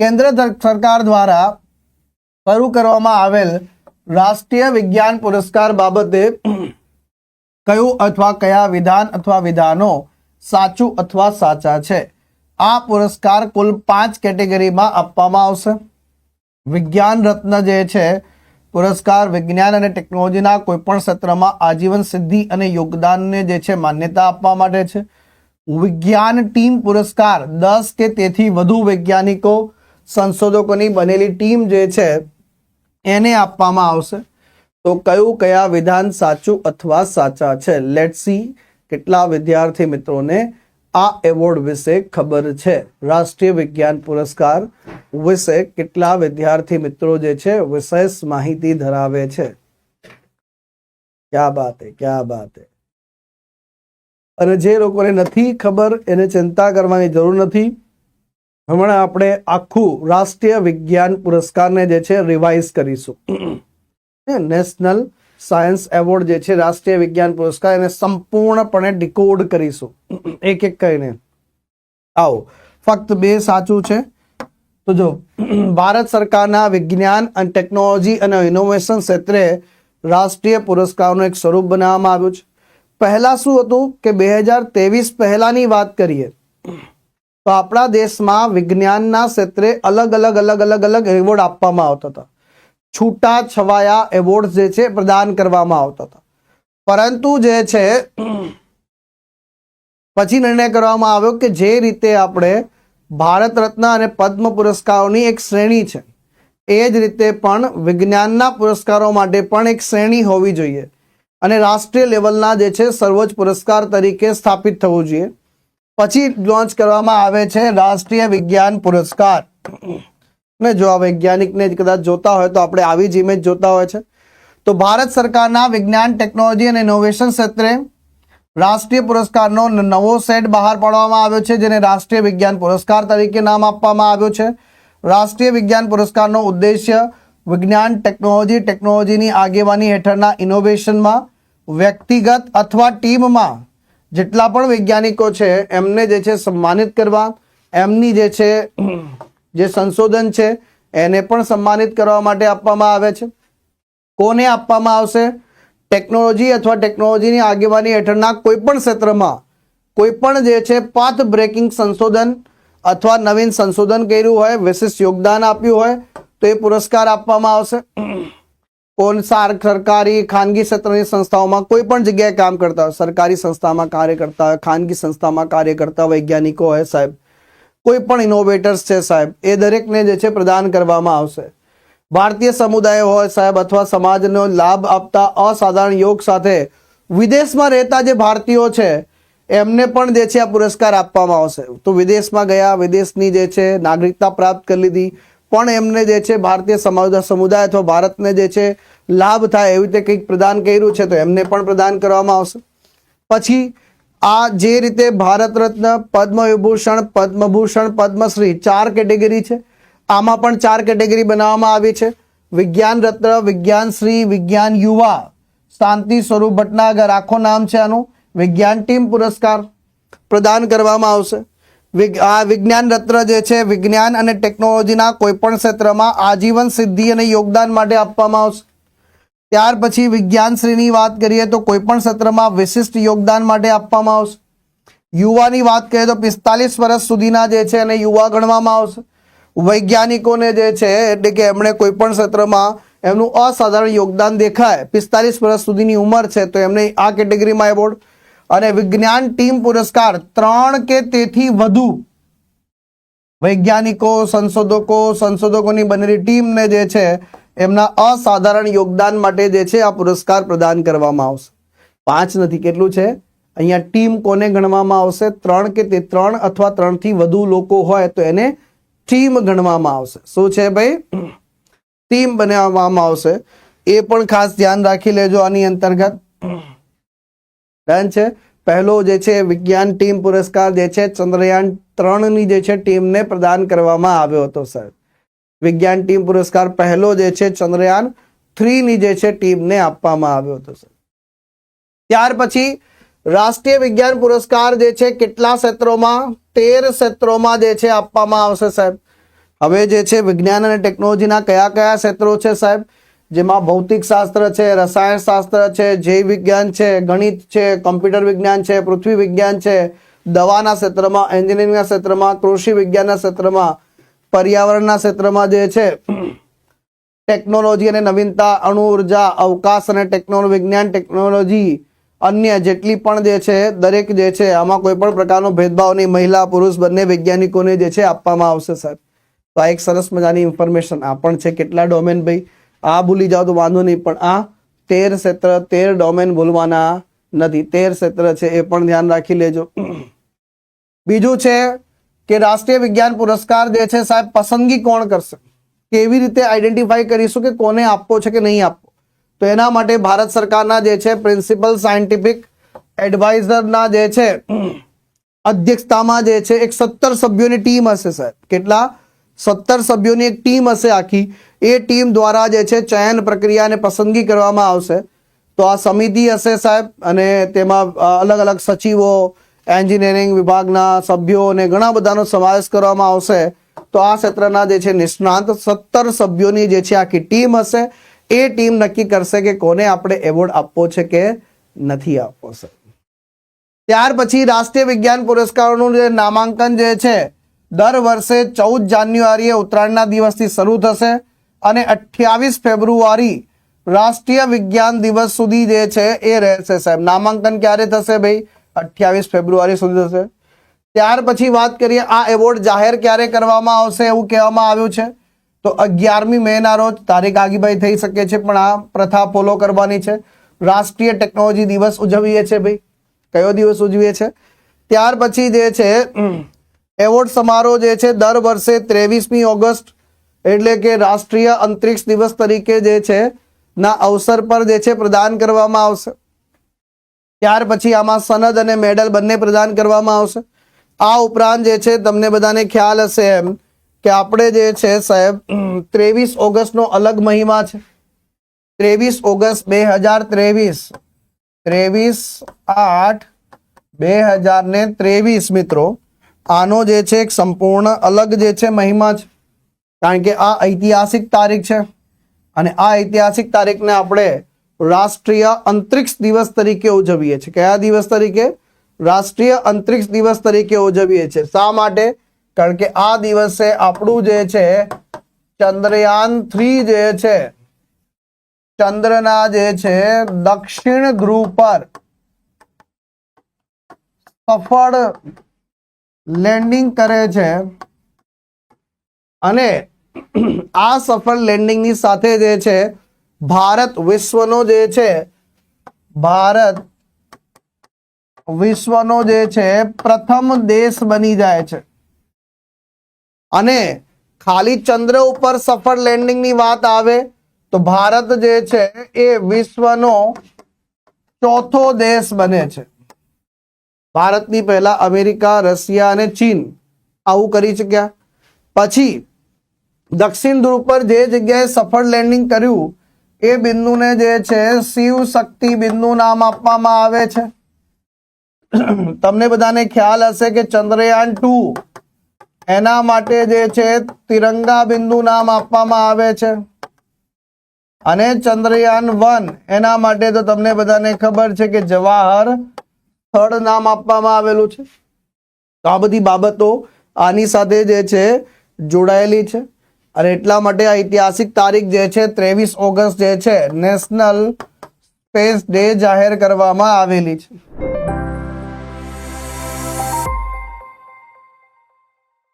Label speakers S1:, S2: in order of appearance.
S1: કેન્દ્ર સરકાર દ્વારા શરૂ કરવામાં આવેલ રાષ્ટ્રીય વિજ્ઞાન પુરસ્કાર બાબતે કયું અથવા કયા વિધાન અથવા વિધાનો સાચું અથવા સાચા છે? આ પુરસ્કાર કુલ 5 કેટેગરીમાં આપવામાં આવશે. વિજ્ઞાન રત્ન જે છે પુરસ્કાર વિજ્ઞાન અને ટેકનોલોજીના કોઈપણ ક્ષેત્રમાં આજીવન સિદ્ધિ અને યોગદાનને જે છે માન્યતા આપવા માટે છે. વિજ્ઞાન ટીમ પુરસ્કાર 10 કે તેથી વધુ વૈજ્ઞાનિકો સંશોધકોની બનેલી ટીમ જે છે એને આપવામાં આવશે. તો કયા વિધાન સાચું અથવા સાચા છે? લેટ્સ સી કેટલા વિદ્યાર્થી મિત્રોને આ એવોર્ડ વિશે ખબર છે. રાષ્ટ્રીય વિજ્ઞાન પુરસ્કાર વિશે કેટલા વિદ્યાર્થી મિત્રો જે છે વિશેષ માહિતી ધરાવે છે? ક્યા બાત હે, ક્યા બાત હે. અને જે લોકોને નથી ખબર એને ચિંતા કરવાની જરૂર નથી. હમણાં આપણે આખું રાષ્ટ્રીય વિજ્ઞાન પુરસ્કારને જે છે રિવાઇઝ કરીશું. નેશનલ સાયન્સ એવોર્ડ જે છે રાષ્ટ્રીય વિજ્ઞાન પુરસ્કાર એને સંપૂર્ણપણે ડિકોડ કરીશું એક એક કરીને. આવો ફક્ત 2 સાચું છે. તો જો ભારત સરકારના વિજ્ઞાન અને ટેકનોલોજી અને ઇનોવેશન ક્ષેત્રે રાષ્ટ્રીય પુરસ્કારનું એક સ્વરૂપ બનાવવામાં આવ્યું છે. પહેલા શું હતું કે 2023 પહેલાની વાત કરીએ તો આપણા દેશમાં વિજ્ઞાનના ક્ષેત્રે અલગ અલગ એવોર્ડ આપવામાં આવતા હતા. છૂટા છવાયા એવોર્ડ જે છે પ્રદાન કરવામાં આવતા હતા. પરંતુ જે છે પછી નિર્ણય કરવામાં આવ્યો કે જે રીતે આપણે ભારત રત્ન અને પદ્મ પુરસ્કારોની એક શ્રેણી છે એ જ રીતે પણ વિજ્ઞાનના પુરસ્કારો માટે પણ એક શ્રેણી હોવી જોઈએ અને રાષ્ટ્રીય લેવલના જે છે સર્વોચ્ચ પુરસ્કાર તરીકે સ્થાપિત થવું જોઈએ. પછી લોન્ચ કરવામાં આવે છે રાષ્ટ્રીય વિજ્ઞાન પુરસ્કાર. ને જો આ વૈજ્ઞાનિકને કદાચ જોતા હોય તો આપણે આવી જ ઇમેજ જોતા હોય છે. તો ભારત સરકારના વિજ્ઞાન ટેકનોલોજી અને ઇનોવેશન ક્ષેત્રે રાષ્ટ્રીય પુરસ્કારનો નવો સેટ બહાર પાડવામાં આવ્યો છે જેને રાષ્ટ્રીય વિજ્ઞાન પુરસ્કાર તરીકે નામ આપવામાં આવ્યું છે. રાષ્ટ્રીય વિજ્ઞાન પુરસ્કારનો ઉદ્દેશ્ય વિજ્ઞાન ટેકનોલોજીની આગેવાની હેઠળના ઇનોવેશનમાં વ્યક્તિગત અથવા ટીમમાં જેટલા પણ વૈજ્ઞાનિકો છે એમને જે છે સન્માનિત કરવા, એમની જે છે જે સંશોધન છે એને પણ સન્માનિત કરવા માટે આપવામાં આવે છે. કોને આપવામાં આવશે? ટેકનોલોજી અથવા ટેકનોલોજીની આગેવાની હેઠળના કોઈપણ ક્ષેત્રમાં કોઈપણ જે છે પાથ બ્રેકિંગ સંશોધન અથવા નવીન સંશોધન કર્યું હોય, વિશિષ્ટ યોગદાન આપ્યું હોય તો એ પુરસ્કાર આપવામાં આવશે. સરકારી ખાનગી ક્ષેત્રની સંસ્થાઓમાં કોઈ પણ જગ્યાએ કામ કરતા હોય, સરકારી સંસ્થામાં કાર્ય કરતા હોય, ખાનગી સંસ્થામાં કાર્ય કરતા વૈજ્ઞાનિકો હોય સાહેબ, કોઈ પણ ઇનોવેટર્સ છે સાહેબ, એ દરેકને જે છે પ્રદાન કરવામાં આવશે. ભારતીય સમુદાય હોય સાહેબ અથવા સમાજનો લાભ આપતા અસાધારણ યોગ સાથે વિદેશમાં રહેતા જે ભારતીયો છે એમને પણ જે છે આ પુરસ્કાર આપવામાં આવશે. તો વિદેશમાં ગયા, વિદેશની જે છે નાગરિકતા પ્રાપ્ત કરી લીધી પણ એમને જે છે ભારતીય સમુદાય અથવા ભારતને જે છે લાભ થાય એવી રીતે કંઈક પ્રદાન કર્યું છે તો એમને પણ પ્રદાન કરવામાં આવશે. પછી આ જે રીતે ભારત રત્ન, પદ્મ વિભૂષણ, પદ્મભૂષણ, પદ્મશ્રી 4 કેટેગરી છે. આમાં પણ 4 કેટેગરી બનાવવામાં આવી છે. વિજ્ઞાન રત્ન, વિજ્ઞાન શ્રી, વિજ્ઞાન યુવા, શાંતિ સ્વરૂપ ભટનાગર આખો નામ છે આનું. વિજ્ઞાન ટીમ પુરસ્કાર પ્રદાન કરવામાં આવશે. આ વિજ્ઞાન રત્ન જે છે વિજ્ઞાન અને ટેકનોલોજીના કોઈપણ ક્ષેત્રમાં આજીવન સિદ્ધિ અને યોગદાન માટે આપવામાં આવશે. ત્યાર પછી વિજ્ઞાન શ્રીની વાત કરીએ તો કોઈપણ ક્ષેત્રમાં વિશિષ્ટ યોગદાન માટે આપવામાં આવશે. યુવાની વાત કરીએ તો 45 વર્ષ સુધીના જે છે એને યુવા ગણવામાં આવશે. વૈજ્ઞાનિકોને જે છે એટલે કે એમણે કોઈપણ ક્ષેત્રમાં એમનું અસાધારણ યોગદાન દેખાય, 45 વર્ષ સુધીની ઉંમર છે તો એમને આ કેટેગરીમાં એવોર્ડ. અને વિજ્ઞાન ટીમ પુરસ્કાર 3 કે તેથી વધુ વૈજ્ઞાનિકો, સંશોધકોની બનેલી ટીમને જે છે એમના અસાધારણ યોગદાન માટે જે છે આ પુરસ્કાર પ્રદાન કરવામાં આવશે. 5 નથી, કેટલું છે અહીંયા ટીમ કોને ગણવામાં આવશે? 3 કે તે 3 અથવા 3 થી વધુ લોકો હોય તો એને ટીમ ગણવામાં આવશે. શું છે ભાઈ? ટીમ બનાવવામાં આવશે. એ પણ ખાસ ધ્યાન રાખી લેજો. આની અંતર્ગત છે પહેલો જે છે વિજ્ઞાન ટીમ પુરસ્કાર જે છે ચંદ્રયાન 3 ની જે છે ટીમને પ્રદાન કરવામાં આવ્યો હતો સાહેબ. વિજ્ઞાન ટીમ પુરસ્કાર પહેલો જે છે ચંદ્રયાન 3 ની જે છે ટીમને આપવામાં આવ્યો હતો સાહેબ. ત્યાર પછી રાષ્ટ્રીય વિજ્ઞાન પુરસ્કાર જે છે કેટલા ક્ષેત્રોમાં? 13 ક્ષેત્રોમાં જે છે આપવામાં આવશે સાહેબ. હવે જે છે વિજ્ઞાન અને ટેકનોલોજીના કયા કયા ક્ષેત્રો છે સાહેબ, જેમાં ભૌતિક શાસ્ત્ર છે, રસાયણ શાસ્ત્ર છે, જૈવ વિજ્ઞાન છે, ગણિત છે, કમ્પ્યુટર વિજ્ઞાન છે, પૃથ્વી વિજ્ઞાન છે, દવાના ક્ષેત્રમાં, એન્જિનિયરિંગના ક્ષેત્રમાં, કૃષિ વિજ્ઞાનના ક્ષેત્રમાં, પર્યાવરણના ક્ષેત્રમાં જે છે ટેકનોલોજી અને નવીનતા, અણુ ઉર્જા, અવકાશ અને ટેકનોલોજી, વિજ્ઞાન ટેકનોલોજી, અન્ય જેટલી પણ જે છે દરેક જે છે આમાં કોઈ પણ પ્રકારનો ભેદભાવ નહીં, મહિલા પુરુષ બંને વૈજ્ઞાનિકોને જે છે આપવામાં આવશે સાહેબ. તો આ એક સરસ મજાની ઇન્ફોર્મેશન આ પણ છે. કેટલા ડોમેન ભાઈ, આ ભૂલી જાઓ તો વાંધો નહીં, પણ આ 13 ક્ષેત્ર 13 ડોમેન ભૂલવાના નથી, 13 ક્ષેત્ર છે એ પણ ધ્યાન રાખી લેજો. બીજું છે કે રાષ્ટ્રીય વિજ્ઞાન પુરસ્કાર જે છે સાહેબ પસંદગી કોણ કરશે, કેવી રીતે આઈડેન્ટિફાઈ કરીશું કે કોને આપવો છે કે નહીં આપવો? તો એના માટે ભારત સરકારના જે છે પ્રિન્સિપલ સાયન્ટિફિક એડવાઇઝરના જે છે અધ્યક્ષતામાં જે છે એક 17 સભ્યોની ટીમ હશે સાહેબ. કેટલા? 17 સભ્યોની એક ટીમ હશે આખી. એ ટીમ દ્વારા જે છે ચયન પ્રક્રિયા અને પસંદગી કરવામાં આવશે. તો આ સમિતિ હશે સાહેબ, અને તેમાં અલગ અલગ સચિવો, એન્જિનિયરિંગ વિભાગના સભ્યો અને ઘણા બધાનો સમાવેશ કરવામાં આવશે. તો આ ક્ષેત્રના જે છે નિષ્ણાંત 17 સભ્યોની જે છે આખી ટીમ હશે. એ ટીમ નક્કી કરશે કે કોને આપણે એવોર્ડ આપવો છે કે નથી આપવો છે. ત્યાર પછી રાષ્ટ્રીય વિજ્ઞાન પુરસ્કારોનું જે નામાંકન જે છે દર વર્ષે 14 જાન્યુઆરીએ ઉત્તરાયણના દિવસથી શરૂ થશે અને 28 ફેબ્રુઆરી રાષ્ટ્રીય વિજ્ઞાન દિવસ સુધી જે છે એ રહેશે સાહેબ. નામાંકન ક્યારે થશે ભાઈ? 28 ફેબ્રુઆરી સુધી થશે. ત્યાર પછી વાત કરીએ આ એવોર્ડ જાહેર ક્યારે કરવામાં આવશે એવું કહેવામાં આવ્યું છે. તો 11મી મેના રોજ, તારીખ આગીભાઈ થઈ શકે છે પણ આ પ્રથા ફોલો કરવાની છે. રાષ્ટ્રીય ટેકનોલોજી દિવસ ઉજવીએ છીએ ભાઈ. કયો દિવસ ઉજવીએ છે? ત્યાર પછી જે છે એવોર્ડ સમારોહ જે છે દર વર્ષે 23મી ઓગસ્ટ એટલે કે રાષ્ટ્રીય અંતરિક્ષ દિવસ તરીકે જે છે ના અવસર પર જે છે પ્રદાન કરવામાં આવશે. ત્યાર પછી આમાં સનદ અને મેડલ બંને પ્રદાન કરવામાં આવશે. આ ઉપરાંત જે છે તમને બધાને ખ્યાલ હશે એમ કે આપણે જે છે સાહેબ 23 ઓગસ્ટનો અલગ મહિમા છે. 23 ઓગસ્ટ 2023, 23/8/2023 મિત્રો, આનો જે છે એક સંપૂર્ણ અલગ જે છે મહિમા છે, કારણ કે આ ઐતિહાસિક તારીખ છે અને આ ઐતિહાસિક તારીખને આપણે રાષ્ટ્રીય અંતરિક્ષ દિવસ તરીકે ઉજવીએ છીએ. કયા દિવસ તરીકે? રાષ્ટ્રીય અંતરિક્ષ દિવસ તરીકે ઉજવીએ છીએ. શા માટે? કારણ કે આ દિવસે આપણું જે છે ચંદ્રયાન 3 જે છે ચંદ્રના જે છે દક્ષિણ ધ્રુવ પર સફળ લેન્ડિંગ કરે છે અને આ સફળ લેન્ડિંગની સાથે જે છે ભારત વિશ્વનો જે છે પ્રથમ દેશ બની જાય છે. અને ખાલી ચંદ્ર ઉપર સફળ લેન્ડિંગની વાત આવે તો ભારત જે છે એ વિશ્વનો 4થો દેશ બને છે. ભારતની પહેલા અમેરિકા, રશિયા અને ચીન આવું કરી ચૂક્યા. પછી દક્ષિણ ધ્રુવ પર જે જગ્યાએ સફળ લેન્ડિંગ કર્યું એ બિંદુને જે છે શિવ શક્તિ બિંદુ નામ આપવામાં આવે છે. તમને બધાને ખ્યાલ હશે કે ચંદ્રયાન 2 એના માટે જે છે તિરંગા બિંદુ નામ આપવામાં આવે છે અને ચંદ્રયાન 1 એના માટે તો તમને બધાને ખબર છે કે જવાહર સ્થળ નામ આપવામાં આવેલું છે. તો આ બધી બાબતો આની સાથે જે છે જોડાયેલી છે અને એટલા માટે આ ઐતિહાસિક તારીખ જે છે 23 ઓગસ્ટ જે છે નેશનલ સ્પેસ ડે જાહેર કરવામાં આવેલી છે.